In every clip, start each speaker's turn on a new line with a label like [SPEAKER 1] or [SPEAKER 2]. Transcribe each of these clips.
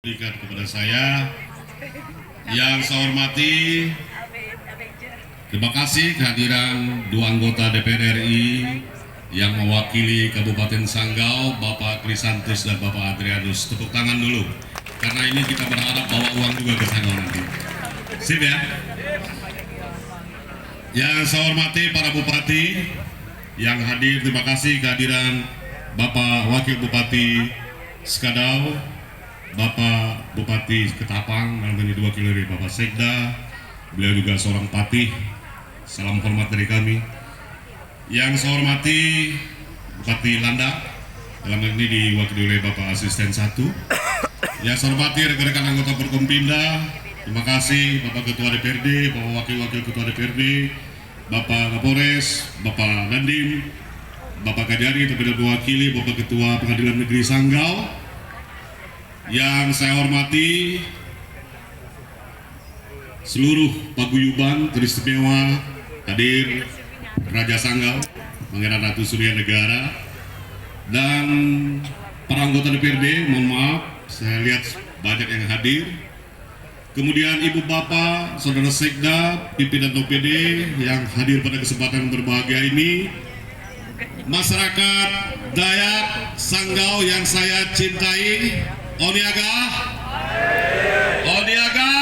[SPEAKER 1] Berikan kepada saya yang saya hormati, terima kasih kehadiran dua anggota DPR RI yang mewakili Kabupaten Sanggau, Bapak Krisantus dan Bapak Adrianus. Tepuk tangan dulu, karena ini kita berharap bawa uang juga ke Sanggau nanti. Sip ya. Yang saya hormati para bupati yang hadir, terima kasih kehadiran Bapak Wakil Bupati Skadau, Bapak Bupati Ketapang, malam ini diwakili dari Bapak Sekda, beliau juga seorang patih. Salam hormat dari kami. Yang saya hormati Bupati Landak, dalam hal ini diwakili oleh Bapak Asisten 1. Yang saya hormati rekan-rekan anggota Forkompinda, terima kasih Bapak Ketua DPRD, Bapak Wakil-Wakil Ketua DPRD, Bapak Kapolres, Bapak Dandim, Bapak Kajari, terpilih mewakili Bapak Ketua Pengadilan Negeri Sanggau. Yang saya hormati seluruh paguyuban teristimewa hadir Raja Sanggau, Pangeran Ratu Surya Negara, dan para anggota DPRD. Mohon maaf, saya lihat banyak yang hadir. Kemudian Ibu Bapak, Saudara Sekda, pimpinan OPD yang hadir pada kesempatan berbahagia ini. Masyarakat Dayak Sanggau yang saya cintai, Oniaga, Oniaga,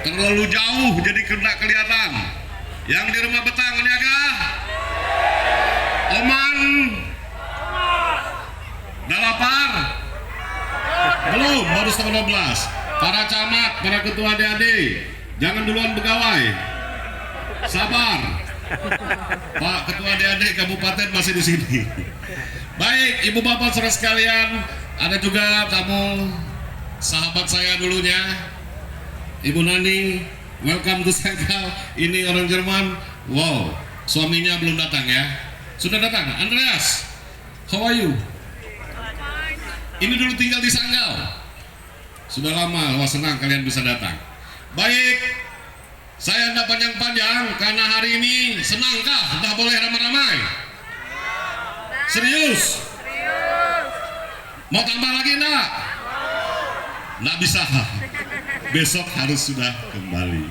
[SPEAKER 1] terlalu jauh jadi kena kelihatan. Yang di rumah Betang, Oniaga, Oman, udah lapar? Belum, baru setengah 12. Para camat, para ketua DAD, jangan duluan pegawai. Sabar. Pak Ketua DAD Kabupaten masih di sini. Baik, Ibu Bapak saudara sekalian, ada juga tamu sahabat saya dulunya, Ibu Nani. Welcome to Sanggau. Ini orang Jerman. Wow, suaminya belum datang ya? Sudah datang, Andreas. How are you? Ini dulu tinggal di Sanggau. Sudah lama, wah senang kalian bisa datang. Baik, saya tidak panjang-panjang karena hari ini senangkah? Tidak boleh ramai-ramai. Serius? Mau tambah lagi enggak? Enggak bisa. Besok harus sudah kembali.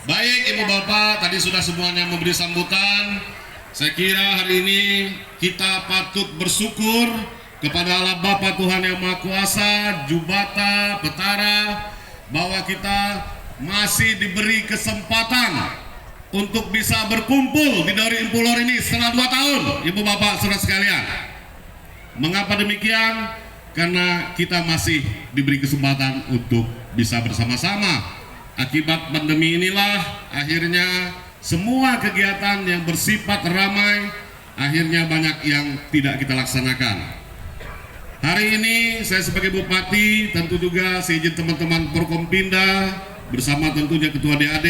[SPEAKER 1] Baik Ibu Bapak, tadi sudah semuanya memberi sambutan. Saya kira hari ini kita patut bersyukur kepada Allah Bapa Tuhan Yang Maha Kuasa, Jubata, Petara, bahwa kita masih diberi kesempatan untuk bisa berkumpul di Dauri Impulor ini setelah 2 tahun, Ibu Bapak saudara sekalian. Mengapa demikian? Karena kita masih diberi kesempatan untuk bisa bersama-sama. Akibat pandemi inilah akhirnya semua kegiatan yang bersifat ramai akhirnya banyak yang tidak kita laksanakan. Hari ini saya sebagai Bupati, tentu juga seizin teman-teman Forkompinda bersama tentunya Ketua DAD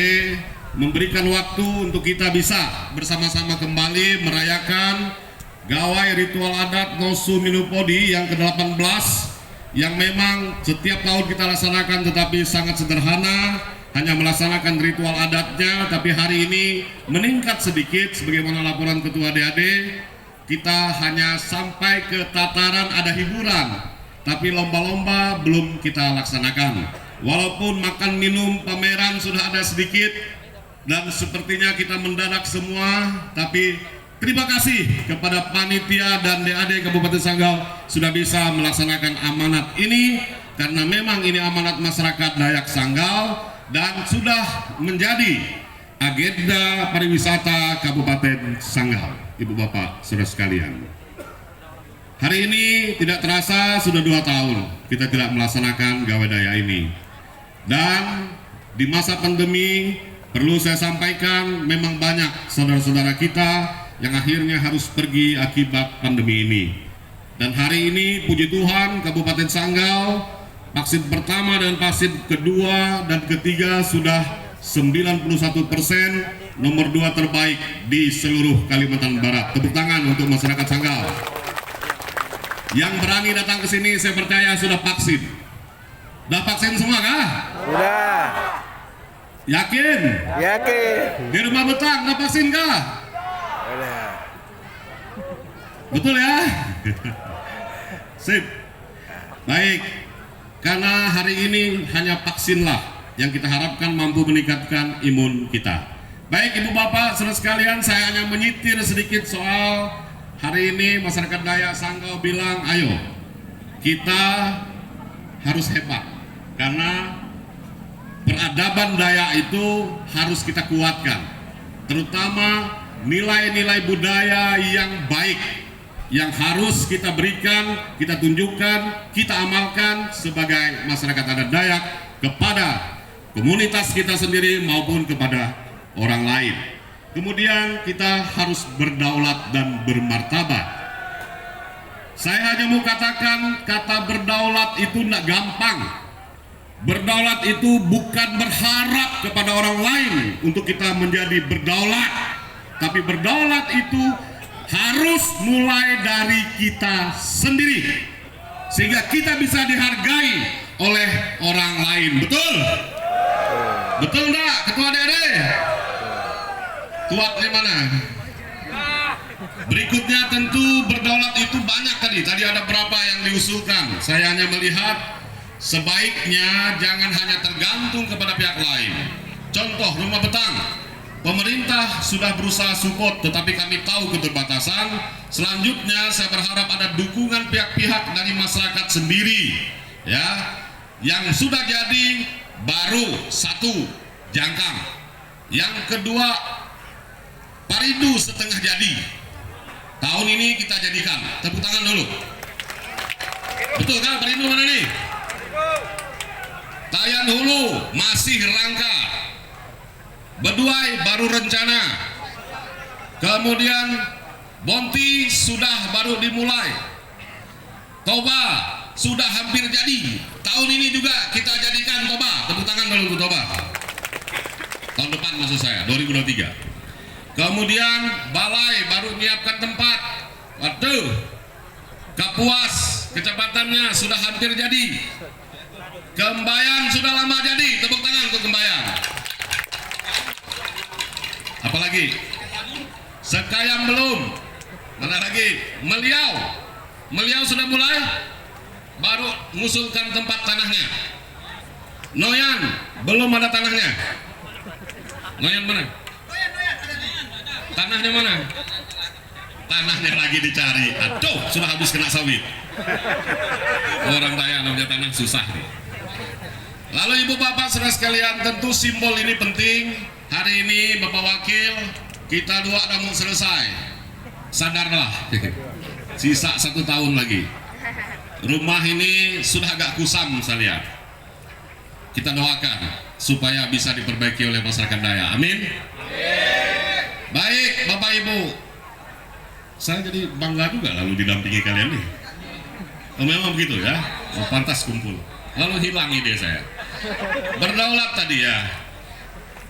[SPEAKER 1] memberikan waktu untuk kita bisa bersama-sama kembali merayakan Gawai Ritual Adat Nosu Minupodi yang ke-18 yang memang setiap tahun kita laksanakan, tetapi sangat sederhana, hanya melaksanakan ritual adatnya. Tapi hari ini meningkat sedikit sebagaimana laporan Ketua DAD. Kita hanya sampai ke tataran ada hiburan, tapi lomba-lomba belum kita laksanakan. Walaupun makan minum pameran sudah ada sedikit dan sepertinya kita mendadak semua, tapi terima kasih kepada panitia dan DAD Kabupaten Sanggau sudah bisa melaksanakan amanat ini, karena memang ini amanat masyarakat Dayak Sanggau dan sudah menjadi agenda pariwisata Kabupaten Sanggau. Ibu Bapak saudara sekalian, hari ini tidak terasa sudah 2 tahun kita tidak melaksanakan Gawai Daya ini. Dan di masa pandemi perlu saya sampaikan, memang banyak saudara-saudara kita yang akhirnya harus pergi akibat pandemi ini. Dan hari ini puji Tuhan Kabupaten Sanggau vaksin pertama dan vaksin kedua dan ketiga sudah 91%, nomor 2 terbaik di seluruh Kalimantan Barat. Tepuk tangan untuk masyarakat Sanggau. Yang berani datang ke sini saya percaya sudah vaksin. Sudah vaksin semua kah?
[SPEAKER 2] Sudah.
[SPEAKER 1] Yakin?
[SPEAKER 2] Yakin.
[SPEAKER 1] Di rumah Betang udah vaksin kah?
[SPEAKER 2] Sudah.
[SPEAKER 1] Betul ya? Sip. Baik. Karena hari ini hanya vaksinlah yang kita harapkan mampu meningkatkan imun kita. Baik Ibu Bapak, saudara sekalian, saya hanya menyitir sedikit soal hari ini masyarakat Dayak Sanggau bilang, ayo kita harus hebat. Karena peradaban Dayak itu harus kita kuatkan. Terutama nilai-nilai budaya yang baik yang harus kita berikan, kita tunjukkan, kita amalkan sebagai masyarakat adat Dayak kepada komunitas kita sendiri maupun kepada orang lain. Kemudian kita harus berdaulat dan bermartabat. Saya hanya mau katakan kata berdaulat itu tidak gampang. Berdaulat itu bukan berharap kepada orang lain untuk kita menjadi berdaulat, tapi berdaulat itu harus mulai dari kita sendiri sehingga kita bisa dihargai oleh orang lain. Betul? Betul enggak Ketua DRD? Kuat di mana? Berikutnya tentu berdaulat itu banyak tadi ada berapa yang diusulkan. Saya hanya melihat sebaiknya jangan hanya tergantung kepada pihak lain. Contoh rumah betang, pemerintah sudah berusaha support, tetapi kami tahu keterbatasan. Selanjutnya saya berharap ada dukungan pihak-pihak dari masyarakat sendiri, ya, yang sudah jadi baru satu jangkang, yang kedua paridu setengah jadi. Tahun ini kita jadikan, tepuk tangan dulu. Betul kan paridu mana nih? Tayan Hulu masih rangka. Beduai baru rencana. Kemudian Bonti sudah baru dimulai. Toba sudah hampir jadi. Tahun ini juga kita jadikan Toba. Tepuk tangan dulu untuk Toba. Tahun depan maksud saya, 2023. Kemudian Balai baru menyiapkan tempat. Waduh, Kapuas kecepatannya sudah hampir jadi. Kembayan sudah lama jadi. Tepuk tangan untuk Kembayan. Apalagi Sekayam belum. Mana lagi? Meliau sudah mulai, baru mengusulkan tempat tanahnya. Noyan belum ada tanahnya. Noyan mana? Tanahnya mana? Tanahnya lagi dicari. Aduh, sudah habis kena sawit. Orang Dayak namanya tanah susah nih. Lalu Ibu Bapak saudara sekalian, tentu simbol ini penting. Hari ini Bapak Wakil, kita doa udah mau selesai. Sadarlah, sisa 1 tahun lagi. Rumah ini sudah agak kusam saya lihat. Kita doakan supaya bisa diperbaiki oleh masyarakat Dayak. Amin. Baik Bapak Ibu, saya jadi bangga juga lalu didampingi kalian nih. Oh, memang begitu ya, pantas kumpul. Lalu hilang ide saya. Berdaulat tadi ya.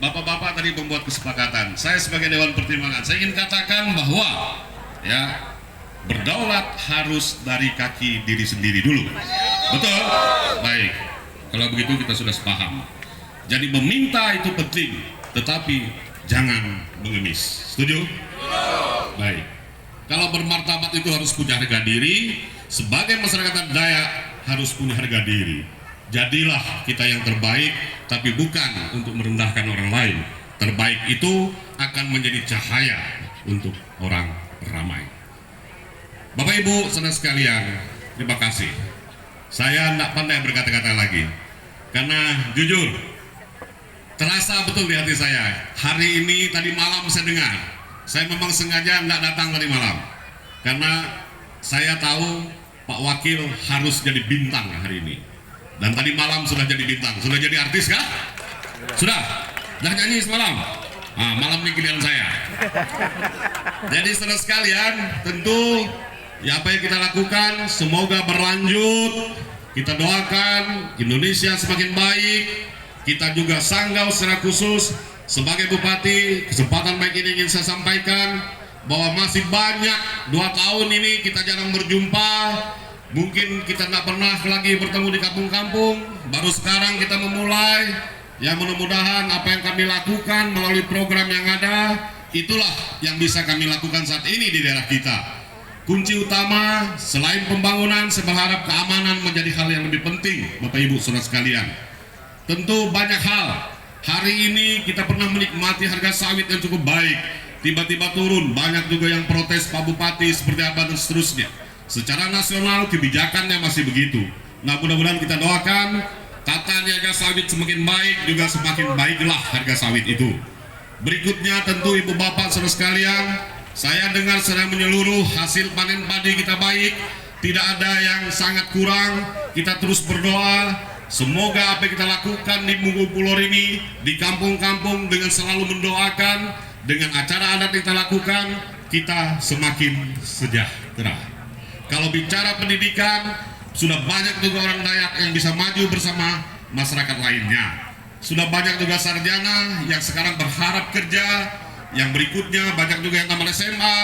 [SPEAKER 1] Bapak-bapak tadi membuat kesepakatan. Saya sebagai Dewan Pertimbangan, saya ingin katakan bahwa ya, berdaulat harus dari kaki diri sendiri dulu. Betul? Baik. Kalau begitu kita sudah sepaham. Jadi meminta itu penting, tetapi jangan mengemis. Setuju? Baik. Kalau bermartabat itu harus punya harga diri. Sebagai masyarakat Dayak harus punya harga diri. Jadilah kita yang terbaik, tapi bukan untuk merendahkan orang lain. Terbaik itu akan menjadi cahaya untuk orang ramai. Bapak Ibu saudara sekalian, terima kasih. Saya tidak pandai berkata-kata lagi, karena jujur terasa betul di hati saya. Hari ini tadi malam saya dengar, saya memang sengaja tidak datang tadi malam, karena saya tahu Pak Wakil harus jadi bintang hari ini. Dan tadi malam sudah jadi bintang. Sudah jadi artis kah? Sudah nyanyi semalam. Nah, malam ini giliran saya. Jadi saudara sekalian, tentu ya apa yang kita lakukan semoga berlanjut. Kita doakan Indonesia semakin baik. Kita juga Sanggau secara khusus sebagai Bupati, kesempatan baik ini ingin saya sampaikan bahwa masih banyak 2 tahun ini kita jarang berjumpa. Mungkin kita tidak pernah lagi bertemu di kampung-kampung. Baru sekarang kita memulai. Ya mudah-mudahan apa yang kami lakukan melalui program yang ada, itulah yang bisa kami lakukan saat ini di daerah kita. kunci utama selain pembangunan, saya berharap keamanan menjadi hal yang lebih penting, Bapak Ibu Saudara sekalian. Tentu banyak hal. Hari ini kita pernah menikmati harga sawit yang cukup baik, tiba-tiba turun, banyak juga yang protes Pak Bupati seperti apa dan seterusnya. Secara nasional kebijakannya masih begitu. Nah, mudah-mudahan kita doakan tata niaga sawit semakin baik, juga semakin baiklah harga sawit itu. Berikutnya tentu Ibu Bapak Saudara sekalian, saya dengar secara menyeluruh hasil panen padi kita baik, tidak ada yang sangat kurang. Kita terus berdoa semoga apa yang kita lakukan di Munggu Pulau ini, di kampung-kampung, dengan selalu mendoakan, dengan acara adat yang kita lakukan, kita semakin sejahtera. Kalau bicara pendidikan, sudah banyak juga orang Dayak yang bisa maju bersama masyarakat lainnya. Sudah banyak juga sarjana yang sekarang berharap kerja. Yang berikutnya banyak juga yang tamat SMA.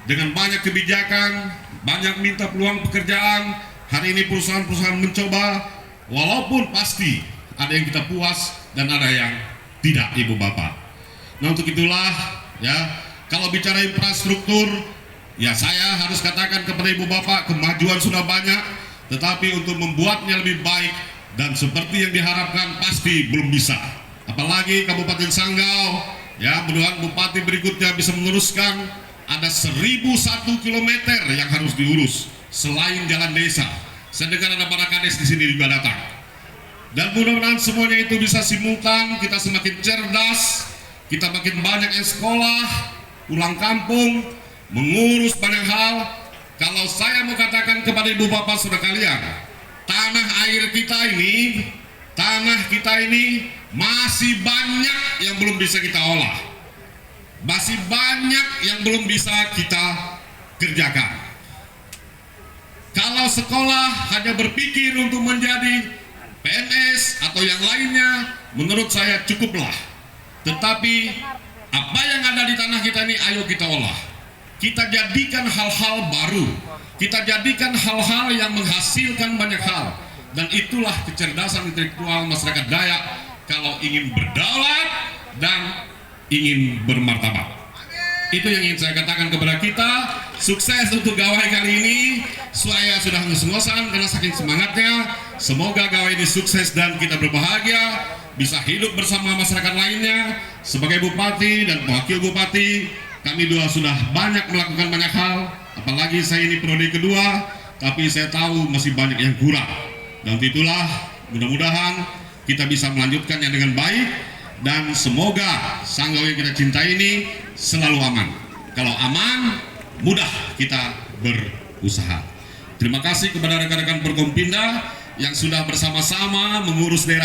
[SPEAKER 1] Dengan banyak kebijakan, banyak minta peluang pekerjaan. Hari ini perusahaan-perusahaan mencoba, walaupun pasti ada yang kita puas dan ada yang tidak, Ibu Bapak. Nah, untuk itulah ya, kalau bicara infrastruktur, ya saya harus katakan kepada Ibu Bapak, kemajuan sudah banyak, tetapi untuk membuatnya lebih baik dan seperti yang diharapkan pasti belum bisa. Apalagi Kabupaten Sanggau, ya, mudah-mudahan Bupati berikutnya bisa meneruskan. Ada 1001 km yang harus diurus selain jalan desa. Saya dengar ada para kades di sini juga datang. Dan mudah-mudahan semuanya itu bisa simultan, kita semakin cerdas, kita makin banyak yang sekolah, pulang kampung, mengurus banyak hal. Kalau saya mau katakan kepada Ibu Bapak Saudara kalian, tanah air kita ini masih banyak yang belum bisa kita olah. Masih banyak yang belum bisa kita kerjakan. Kalau sekolah hanya berpikir untuk menjadi PNS atau yang lainnya, menurut saya cukuplah. Tetapi apa yang ada di tanah kita ini, ayo kita olah. Kita jadikan hal-hal baru. Kita jadikan hal-hal yang menghasilkan banyak hal. Dan itulah kecerdasan intelektual masyarakat Dayak kalau ingin berdaulat dan ingin bermartabat. Itu yang ingin saya katakan kepada kita. Sukses untuk gawai kali ini. Saya sudah ngos-ngosan karena saking semangatnya. Semoga gawai ini sukses dan kita berbahagia, bisa hidup bersama masyarakat lainnya. Sebagai Bupati dan Wakil Bupati, kami dua sudah banyak melakukan banyak hal. Apalagi saya ini periode kedua, tapi saya tahu masih banyak yang kurang. Dan itulah mudah-mudahan kita bisa melanjutkannya dengan baik. Dan semoga Sanggau yang kita cintai ini selalu aman. Kalau aman, mudah kita berusaha. Terima kasih kepada rekan-rekan Forkompinda yang sudah bersama-sama mengurus daerah